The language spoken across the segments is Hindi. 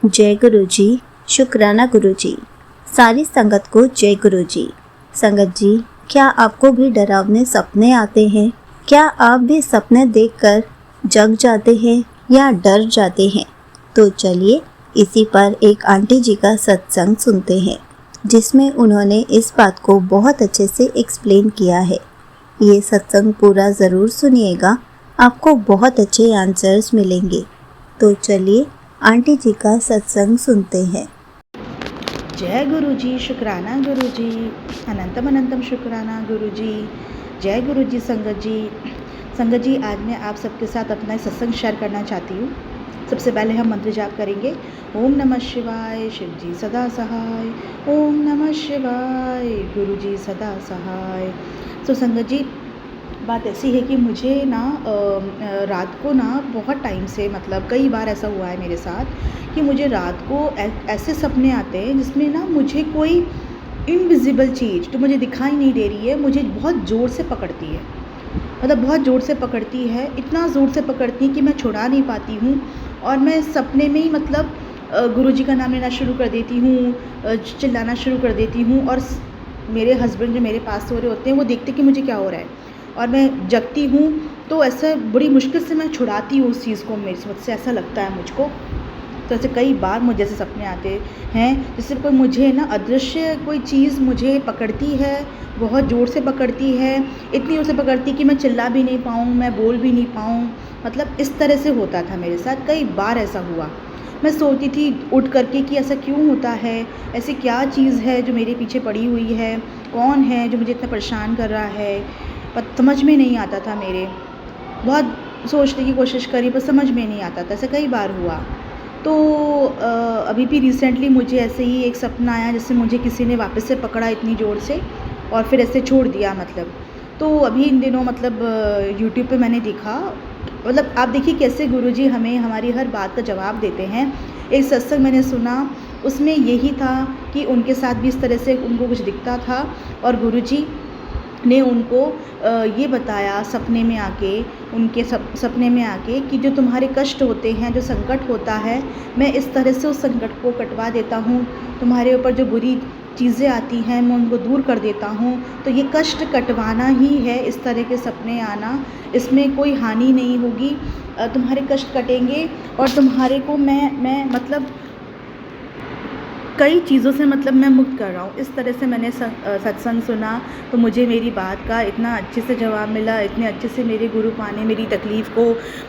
जय गुरु जी, शुक्राना गुरु जी। सारी संगत को जय गुरु जी। संगत जी, क्या आपको भी डरावने सपने आते हैं? क्या आप भी सपने देखकर जग जाते हैं या डर जाते हैं? तो चलिए इसी पर एक आंटी जी का सत्संग सुनते हैं, जिसमें उन्होंने इस बात को बहुत अच्छे से एक्सप्लेन किया है। ये सत्संग पूरा ज़रूर सुनिएगा, आपको बहुत अच्छे आंसर्स मिलेंगे। तो चलिए आंटी जी का सत्संग सुनते हैं। जय गुरु जी, शुक्राना गुरु जी, अनंतम अनंतम शुक्राना गुरु जी। जय गुरु जी। संगत जी, आज मैं आप सबके साथ अपना सत्संग शेयर करना चाहती हूँ। सबसे पहले हम मंत्र जाप करेंगे। ओम नमः शिवाय, शिव जी सदा सहाय। ओम नमः शिवाय, गुरु जी सदा सहाय। तो संगत जी, बात ऐसी है कि मुझे ना रात को ना बहुत टाइम से, मतलब कई बार ऐसा हुआ है मेरे साथ कि मुझे रात को ऐसे सपने आते हैं जिसमें ना मुझे कोई इनविजिबल चीज़ जो मुझे दिखाई नहीं दे रही है, मुझे बहुत ज़ोर से पकड़ती है। मतलब बहुत ज़ोर से पकड़ती है, इतना ज़ोर से पकड़ती है कि मैं छुड़ा नहीं पाती हूँ। और मैं सपने में ही मतलब गुरुजी का नाम लेना शुरू कर देती हूँ, चिल्लाना शुरू कर देती हूँ। और मेरे हस्बैंड जो मेरे पास सो रहे होते हैं, वो देखते कि मुझे क्या हो रहा है, और मैं जगती हूँ तो ऐसा बड़ी मुश्किल से मैं छुड़ाती हूँ उस चीज़ को। मुझसे ऐसा लगता है मुझको। तो ऐसे कई बार मुझे ऐसे सपने आते हैं जैसे कोई मुझे ना अदृश्य कोई चीज़ मुझे पकड़ती है, बहुत ज़ोर से पकड़ती है, इतनी ज़ोर से पकड़ती कि मैं चिल्ला भी नहीं पाऊँ, मैं बोल भी नहीं पाऊँ। मतलब इस तरह से होता था मेरे साथ, कई बार ऐसा हुआ। मैं सोचती थी उठ करके कि ऐसा क्यों होता है, ऐसी क्या चीज़ है जो मेरे पीछे पड़ी हुई है, कौन है जो मुझे इतना परेशान कर रहा है। पर समझ में नहीं आता था मेरे। बहुत सोचने की कोशिश करी पर समझ में नहीं आता था। ऐसा कई बार हुआ। तो अभी भी रिसेंटली मुझे ऐसे ही एक सपना आया जिससे मुझे किसी ने वापस से पकड़ा इतनी ज़ोर से और फिर ऐसे छोड़ दिया मतलब। तो अभी इन दिनों मतलब यूट्यूब पे मैंने देखा, मतलब आप देखिए कैसे गुरुजी हमें हमारी हर बात का जवाब देते हैं। एक सत्संग मैंने सुना, उसमें यही था कि उनके साथ भी इस तरह से उनको कुछ दिखता था और गुरुजी ने उनको ये बताया सपने में आके, उनके सपने में आके कि जो तुम्हारे कष्ट होते हैं, जो संकट होता है, मैं इस तरह से उस संकट को कटवा देता हूँ। तुम्हारे ऊपर जो बुरी चीज़ें आती हैं मैं उनको दूर कर देता हूँ। तो ये कष्ट कटवाना ही है, इस तरह के सपने आना, इसमें कोई हानि नहीं होगी। तुम्हारे कष्ट कटेंगे और तुम्हारे को मैं मतलब कई चीज़ों से मतलब मैं मुक्त कर रहा हूँ। इस तरह से मैंने सत्संग सुना तो मुझे मेरी बात का इतना अच्छे से जवाब मिला, इतने अच्छे से मेरे गुरु ने मेरी तकलीफ़ को,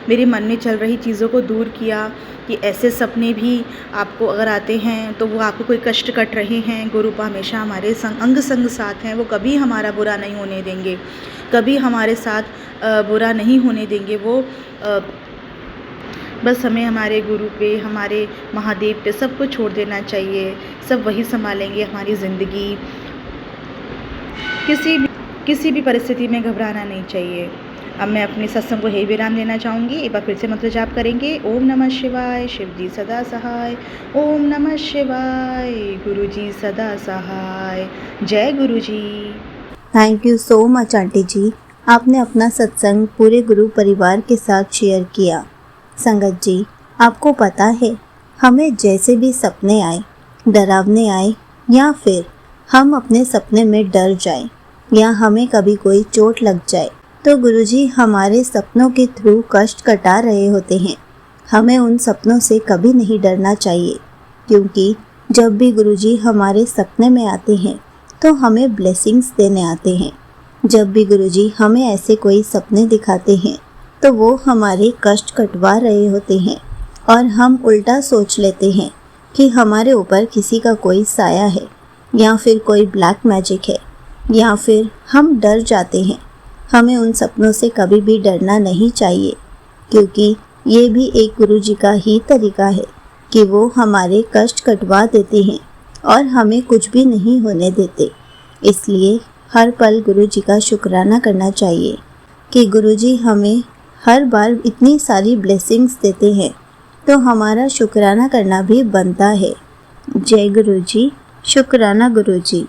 मेरे मन में चल रही चीज़ों को दूर किया कि ऐसे सपने भी आपको अगर आते हैं तो वो आपको कोई कष्ट कट रहे हैं, गुरु हमेशा हमारे अंग संग साथ हैं। वो कभी हमारा बुरा नहीं होने देंगे, कभी हमारे साथ बुरा नहीं होने देंगे। वो बस हमें हमारे गुरु पे, हमारे महादेव पे सबको छोड़ देना चाहिए। सब वही संभालेंगे हमारी ज़िंदगी। किसी भी परिस्थिति में घबराना नहीं चाहिए। अब मैं अपने सत्संग को यही विराम देना चाहूँगी। एक बार फिर से मंत्र जाप करेंगे। ओम नमः शिवाय, शिव जी सदा सहाय। ओम नमः शिवाय, गुरु जी सदा सहाय। जय गुरु जी। Thank you so much aunty ji, आपने अपना सत्संग पूरे गुरु परिवार के साथ शेयर किया। संगत जी, आपको पता है, हमें जैसे भी सपने आए, डरावने आए, या फिर हम अपने सपने में डर जाएं, या हमें कभी कोई चोट लग जाए, तो गुरुजी हमारे सपनों के थ्रू कष्ट कटा रहे होते हैं। हमें उन सपनों से कभी नहीं डरना चाहिए, क्योंकि जब भी गुरुजी हमारे सपने में आते हैं तो हमें ब्लेसिंग्स देने आते हैं। जब भी गुरुजी हमें ऐसे कोई सपने दिखाते हैं तो वो हमारे कष्ट कटवा रहे होते हैं, और हम उल्टा सोच लेते हैं कि हमारे ऊपर किसी का कोई साया है, या फिर कोई ब्लैक मैजिक है, या फिर हम डर जाते हैं। हमें उन सपनों से कभी भी डरना नहीं चाहिए, क्योंकि ये भी एक गुरुजी का ही तरीका है कि वो हमारे कष्ट कटवा देते हैं और हमें कुछ भी नहीं होने देते। इसलिए हर पल गुरुजी का शुक्राना करना चाहिए कि गुरुजी हमें हर बार इतनी सारी ब्लेसिंग्स देते हैं, तो हमारा शुक्राना करना भी बनता है। जय गुरु जी, शुक्राना गुरु जी।